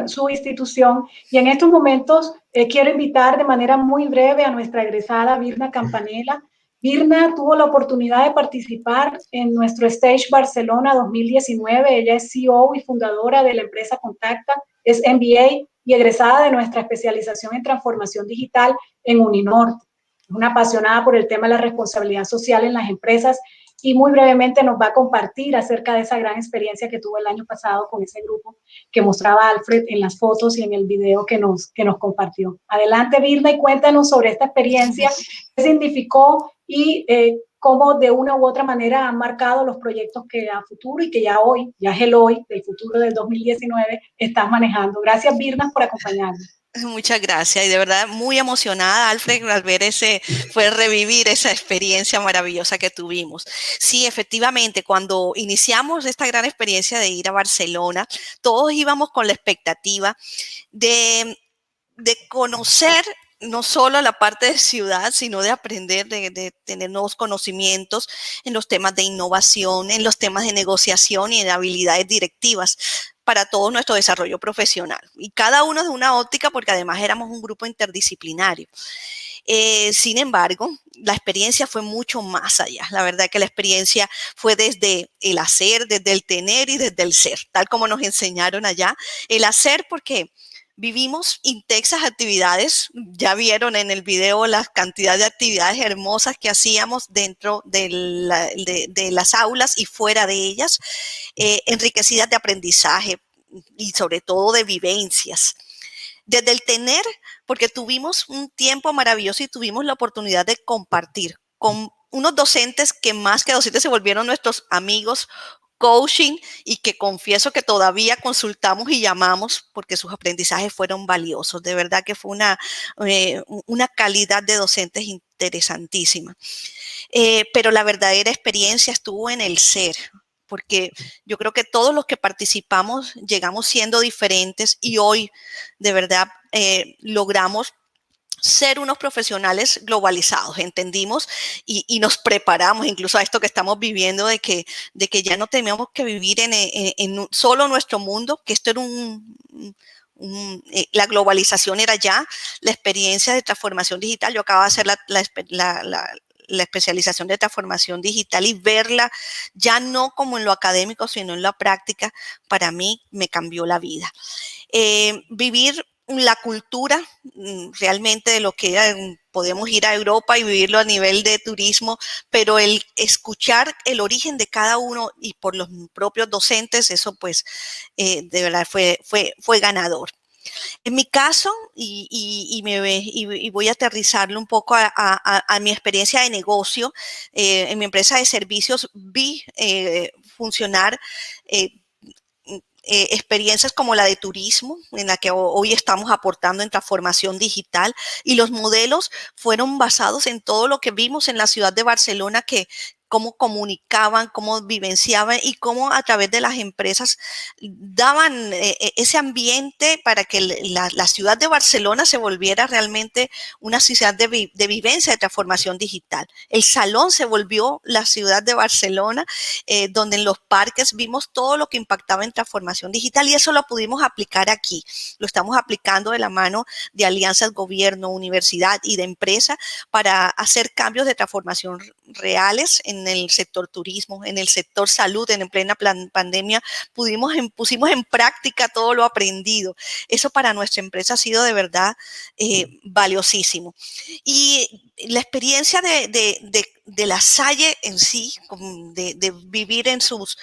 [SPEAKER 7] su institución. Y en estos momentos quiero invitar de manera muy breve a nuestra egresada Virna Campanella. Virna tuvo la oportunidad de participar en nuestro Stage Barcelona 2019. Ella es CEO y fundadora de la empresa Contacta, es MBA y egresada de nuestra especialización en transformación digital en Uninorte. Es una apasionada por el tema de la responsabilidad social en las empresas y muy brevemente nos va a compartir acerca de esa gran experiencia que tuvo el año pasado con ese grupo que mostraba Alfred en las fotos y en el video que nos compartió. Adelante, Virna, y cuéntanos sobre esta experiencia, qué significó y cómo de una u otra manera han marcado los proyectos que a futuro y que ya hoy, ya es el hoy del futuro del 2019, estás manejando. Gracias, Birna, por acompañarnos.
[SPEAKER 17] Muchas gracias y de verdad muy emocionada, Alfred, al ver fue revivir esa experiencia maravillosa que tuvimos. Sí, efectivamente, cuando iniciamos esta gran experiencia de ir a Barcelona, todos íbamos con la expectativa de conocer no solo la parte de ciudad, sino de aprender, de tener nuevos conocimientos en los temas de innovación, en los temas de negociación y en habilidades directivas para todo nuestro desarrollo profesional. Y cada uno de una óptica, porque además éramos un grupo interdisciplinario. Sin embargo, la experiencia fue mucho más allá. La verdad que la experiencia fue desde el hacer, desde el tener y desde el ser, tal como nos enseñaron allá. El hacer porque vivimos intensas actividades, ya vieron en el video la cantidad de actividades hermosas que hacíamos dentro de las aulas y fuera de ellas, enriquecidas de aprendizaje y sobre todo de vivencias. Desde el tener, porque tuvimos un tiempo maravilloso y tuvimos la oportunidad de compartir con unos docentes que más que docentes se volvieron nuestros amigos, coaching, y que confieso que todavía consultamos y llamamos porque sus aprendizajes fueron valiosos. De verdad que fue una calidad de docentes interesantísima. Pero la verdadera experiencia estuvo en el ser, porque yo creo que todos los que participamos llegamos siendo diferentes y hoy de verdad logramos ser unos profesionales globalizados, entendimos y nos preparamos incluso a esto que estamos viviendo de que ya no tenemos que vivir en solo nuestro mundo, que esto era la globalización era ya la experiencia de transformación digital. Yo acabo de hacer la especialización de transformación digital y verla ya no como en lo académico, sino en la práctica, para mí me cambió la vida. Vivir la cultura realmente de lo que era, podemos ir a Europa y vivirlo a nivel de turismo, pero el escuchar el origen de cada uno y por los propios docentes, eso pues de verdad fue ganador. En mi caso, y voy a aterrizarlo un poco a mi experiencia de negocio, en mi empresa de servicios vi funcionar experiencias como la de turismo, en la que hoy estamos aportando en transformación digital, y los modelos fueron basados en todo lo que vimos en la ciudad de Barcelona, cómo comunicaban, cómo vivenciaban y cómo a través de las empresas daban ese ambiente para que la ciudad de Barcelona se volviera realmente una ciudad de vivencia, de transformación digital. El salón se volvió la ciudad de Barcelona, donde en los parques vimos todo lo que impactaba en transformación digital, y eso lo pudimos aplicar aquí. Lo estamos aplicando de la mano de alianzas gobierno, universidad y de empresa para hacer cambios de transformación reales en el sector turismo, en el sector salud. En plena pandemia pusimos en práctica todo lo aprendido. Eso para nuestra empresa ha sido de verdad valiosísimo. Y la experiencia de La Salle en sí, de vivir en sus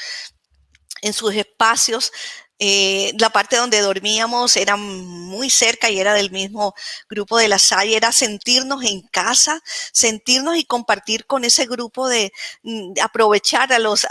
[SPEAKER 17] espacios, la parte donde dormíamos era muy cerca y era del mismo grupo de La Salle, era sentirnos en casa, sentirnos y compartir con ese grupo, de aprovechar a los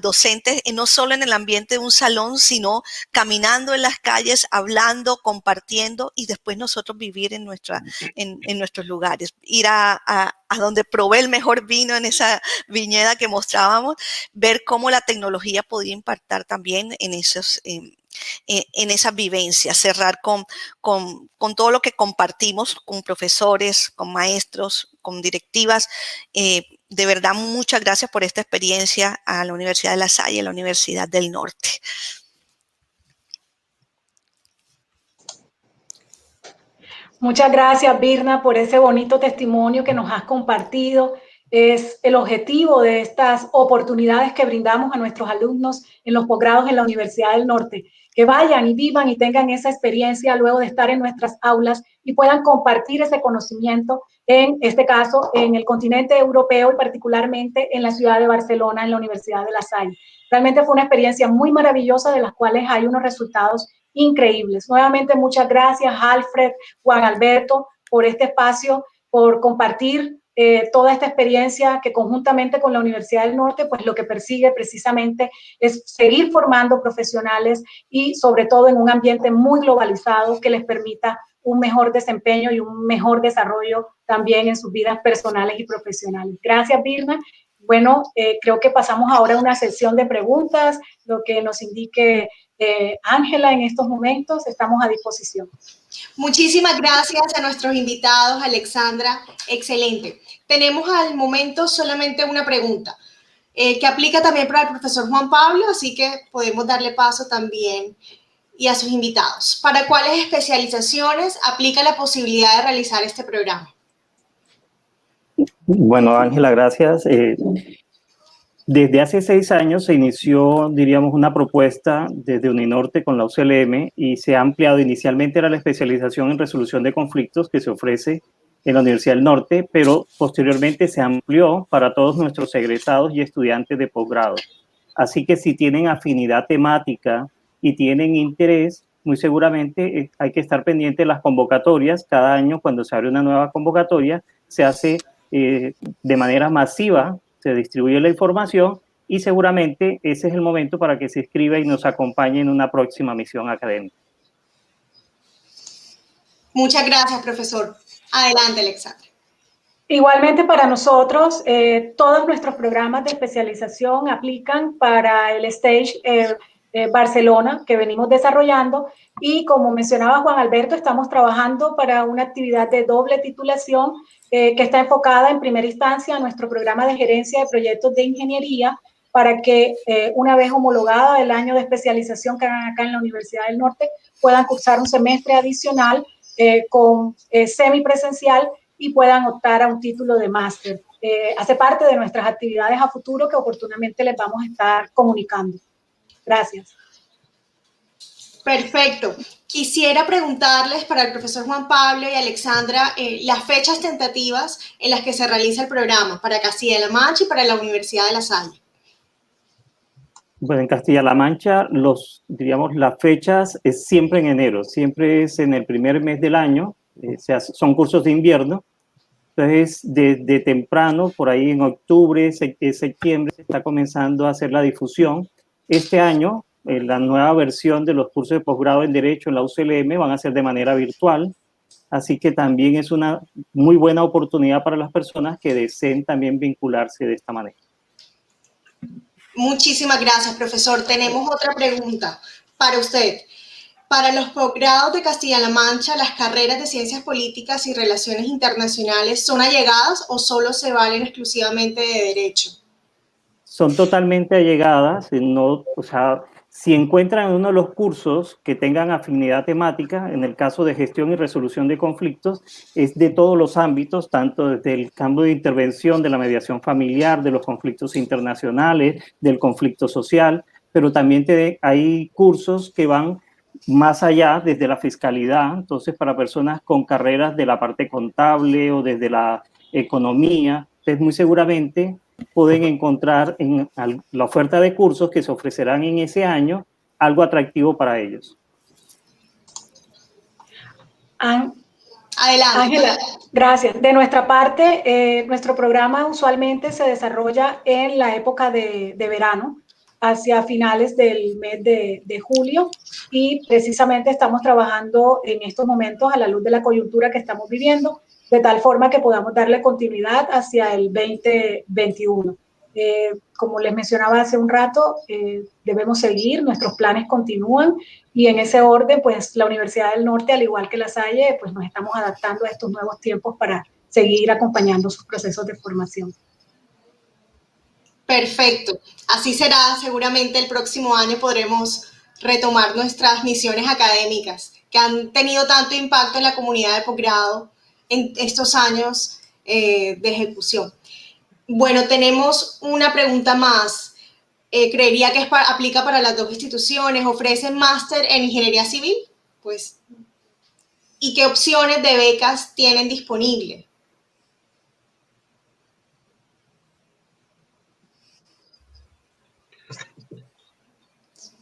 [SPEAKER 17] docentes, no solo en el ambiente de un salón, sino caminando en las calles, hablando, compartiendo, y después nosotros vivir en nuestros lugares, ir a donde probé el mejor vino en esa viñeda que mostrábamos, ver cómo la tecnología podía impactar también en esas vivencias, cerrar con todo lo que compartimos con profesores, con maestros, con directivas. De verdad, muchas gracias por esta experiencia a la Universidad de La Salle, a la Universidad del Norte.
[SPEAKER 7] Muchas gracias, Birna, por ese bonito testimonio que nos has compartido. Es el objetivo de estas oportunidades que brindamos a nuestros alumnos en los posgrados en la Universidad del Norte, que vayan y vivan y tengan esa experiencia luego de estar en nuestras aulas y puedan compartir ese conocimiento, en este caso, en el continente europeo y particularmente en la ciudad de Barcelona, en la Universidad de La Salle. Realmente fue una experiencia muy maravillosa, de las cuales hay unos resultados increíbles. Nuevamente, muchas gracias, Alfred, Juan Alberto, por este espacio, por compartir toda esta experiencia que conjuntamente con la Universidad del Norte, pues lo que persigue precisamente es seguir formando profesionales y sobre todo en un ambiente muy globalizado que les permita un mejor desempeño y un mejor desarrollo también en sus vidas personales y profesionales. Gracias, Birna. Bueno, creo que pasamos ahora a una sesión de preguntas, lo que nos indique Ángela en estos momentos. Estamos a disposición.
[SPEAKER 3] Muchísimas gracias a nuestros invitados, Alexandra. Excelente. Tenemos al momento solamente una pregunta que aplica también para el profesor Juan Pablo, así que podemos darle paso también y a sus invitados. ¿Para cuáles especializaciones aplica la posibilidad de realizar este programa?
[SPEAKER 4] Bueno, Ángela, gracias. Desde hace 6 años se inició, diríamos, una propuesta desde Uninorte con la UCLM y se ha ampliado. Inicialmente era la especialización en resolución de conflictos que se ofrece en la Universidad del Norte, pero posteriormente se amplió para todos nuestros egresados y estudiantes de posgrado. Así que si tienen afinidad temática y tienen interés, muy seguramente hay que estar pendiente de las convocatorias. Cada año, cuando se abre una nueva convocatoria, se hace de manera masiva, se distribuye la información y seguramente ese es el momento para que se inscriba y nos acompañe en una próxima misión académica.
[SPEAKER 3] Muchas gracias, profesor. Adelante, Alexandra.
[SPEAKER 7] Igualmente para nosotros, todos nuestros programas de especialización aplican para el Stage Barcelona que venimos desarrollando y como mencionaba Juan Alberto, estamos trabajando para una actividad de doble titulación que está enfocada en primera instancia a nuestro programa de gerencia de proyectos de ingeniería para que una vez homologada el año de especialización que hagan acá en la Universidad del Norte puedan cursar un semestre adicional con semipresencial y puedan optar a un título de máster. Hace parte de nuestras actividades a futuro que oportunamente les vamos a estar comunicando. Gracias.
[SPEAKER 3] Perfecto. Quisiera preguntarles para el profesor Juan Pablo y Alexandra las fechas tentativas en las que se realiza el programa para Castilla-La Mancha y para la Universidad de La Salle.
[SPEAKER 4] Bueno, en Castilla-La Mancha, las fechas es siempre en enero, siempre es en el primer mes del año, son cursos de invierno, entonces desde temprano, por ahí en octubre, septiembre, se está comenzando a hacer la difusión. Este año, la nueva versión de los cursos de posgrado en Derecho en la UCLM van a ser de manera virtual, así que también es una muy buena oportunidad para las personas que deseen también vincularse de esta manera.
[SPEAKER 3] Muchísimas gracias, profesor. Tenemos otra pregunta para usted. Para los posgrados de Castilla-La Mancha, ¿las carreras de Ciencias Políticas y Relaciones Internacionales son allegadas o solo se valen exclusivamente de Derecho?
[SPEAKER 4] Son totalmente allegadas, si encuentran uno de los cursos que tengan afinidad temática, en el caso de gestión y resolución de conflictos, es de todos los ámbitos, tanto desde el campo de intervención, de la mediación familiar, de los conflictos internacionales, del conflicto social, pero también hay cursos que van más allá desde la fiscalidad, entonces para personas con carreras de la parte contable o desde la economía, entonces muy seguramente pueden encontrar en la oferta de cursos que se ofrecerán en ese año algo atractivo para ellos.
[SPEAKER 3] Adelante.
[SPEAKER 7] Ángela, gracias. De nuestra parte, nuestro programa usualmente se desarrolla en la época de verano, hacia finales del mes de julio, y precisamente estamos trabajando en estos momentos a la luz de la coyuntura que estamos viviendo, de tal forma que podamos darle continuidad hacia el 2021. Como les mencionaba hace un rato, debemos seguir, nuestros planes continúan y en ese orden, pues la Universidad del Norte, al igual que La Salle, pues nos estamos adaptando a estos nuevos tiempos para seguir acompañando sus procesos de formación.
[SPEAKER 3] Perfecto. Así será. Seguramente el próximo año podremos retomar nuestras misiones académicas que han tenido tanto impacto en la comunidad de posgrado en estos años de ejecución. Bueno, tenemos una pregunta más. Creería que aplica para las dos instituciones. ¿Ofrecen máster en Ingeniería Civil? Pues, ¿y qué opciones de becas tienen disponibles?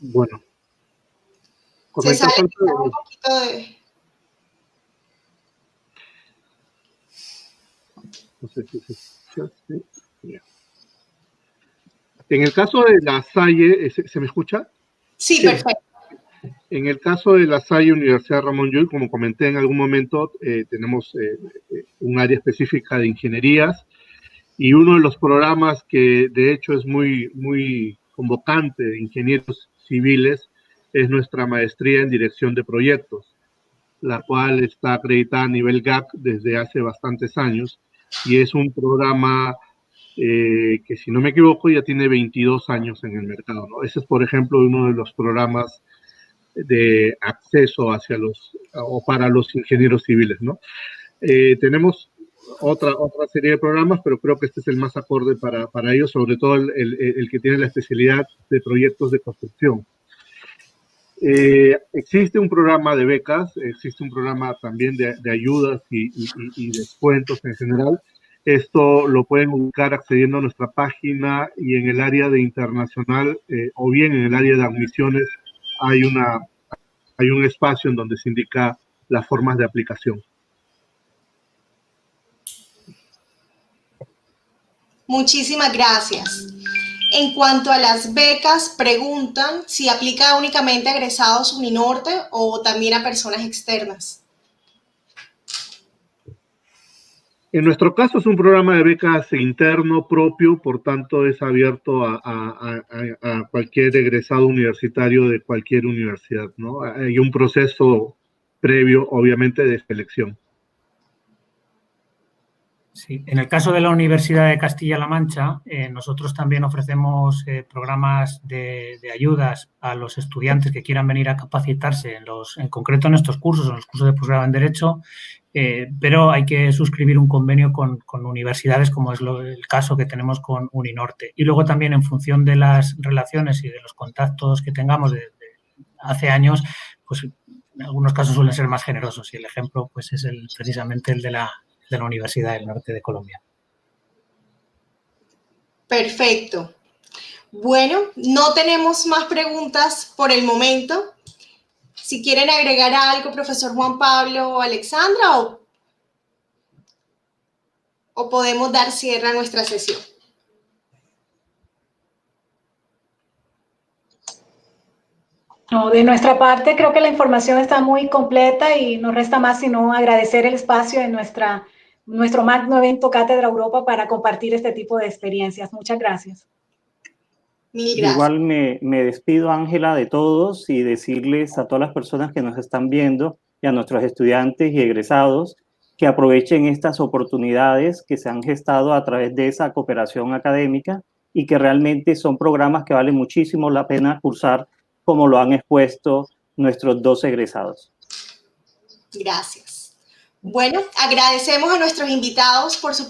[SPEAKER 8] Bueno.
[SPEAKER 3] Se sale un poquito de...
[SPEAKER 8] No sé si sí. En el caso de La Salle, ¿se me escucha?
[SPEAKER 3] Sí, perfecto.
[SPEAKER 8] En el caso de La Salle Universidad Ramón Llull, como comenté en algún momento, tenemos un área específica de ingenierías, y uno de los programas que de hecho es muy convocante de ingenieros civiles es nuestra maestría en dirección de proyectos, la cual está acreditada a nivel GAC desde hace bastantes años, y es un programa que, si no me equivoco, ya tiene 22 años en el mercado, ¿no? Ese es, por ejemplo, uno de los programas de acceso hacia para los ingenieros civiles, ¿no? Tenemos otra serie de programas, pero creo que este es el más acorde para ellos, sobre todo el que tiene la especialidad de proyectos de construcción. Existe un programa de becas, existe un programa también de ayudas y descuentos en general. Esto lo pueden ubicar accediendo a nuestra página, y en el área de internacional o bien en el área de admisiones hay un espacio en donde se indica las formas de aplicación.
[SPEAKER 3] Muchísimas gracias. En cuanto a las becas, preguntan si aplica únicamente a egresados Uninorte o también a personas externas.
[SPEAKER 8] En nuestro caso es un programa de becas interno propio, por tanto es abierto a cualquier egresado universitario de cualquier universidad, ¿no? Hay un proceso previo, obviamente, de selección.
[SPEAKER 5] Sí, en el caso de la Universidad de Castilla-La Mancha, nosotros también ofrecemos programas de ayudas a los estudiantes que quieran venir a capacitarse, en concreto en estos cursos, en los cursos de posgrado en Derecho, pero hay que suscribir un convenio con universidades, como es el caso que tenemos con Uninorte. Y luego también, en función de las relaciones y de los contactos que tengamos de hace años, pues en algunos casos suelen ser más generosos, y el ejemplo pues es precisamente el de la Universidad del Norte de Colombia.
[SPEAKER 3] Perfecto. Bueno, no tenemos más preguntas por el momento. Si quieren agregar algo, profesor Juan Pablo o Alexandra, o podemos dar cierre a nuestra sesión.
[SPEAKER 7] No, de nuestra parte creo que la información está muy completa y no resta más sino agradecer el espacio en nuestro magno evento Cátedra Europa para compartir este tipo de experiencias. Muchas gracias.
[SPEAKER 3] Mil gracias.
[SPEAKER 4] Igual me despido, Ángela, de todos, y decirles a todas las personas que nos están viendo y a nuestros estudiantes y egresados que aprovechen estas oportunidades que se han gestado a través de esa cooperación académica, y que realmente son programas que valen muchísimo la pena cursar, como lo han expuesto nuestros dos egresados.
[SPEAKER 3] Gracias. Bueno, agradecemos a nuestros invitados por su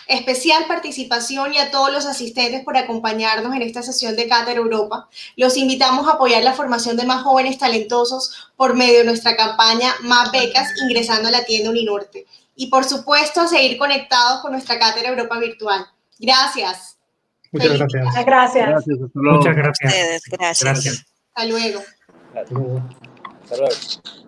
[SPEAKER 3] especial participación y a todos los asistentes por acompañarnos en esta sesión de Cátedra Europa. Los invitamos a apoyar la formación de más jóvenes talentosos por medio de nuestra campaña Más Becas, ingresando a la tienda Uninorte. Y por supuesto, a seguir conectados con nuestra Cátedra Europa virtual. Gracias.
[SPEAKER 14] Muchas gracias.
[SPEAKER 7] Gracias.
[SPEAKER 14] Muchas
[SPEAKER 5] gracias.
[SPEAKER 17] Gracias.
[SPEAKER 3] Hasta luego.
[SPEAKER 6] Hasta luego.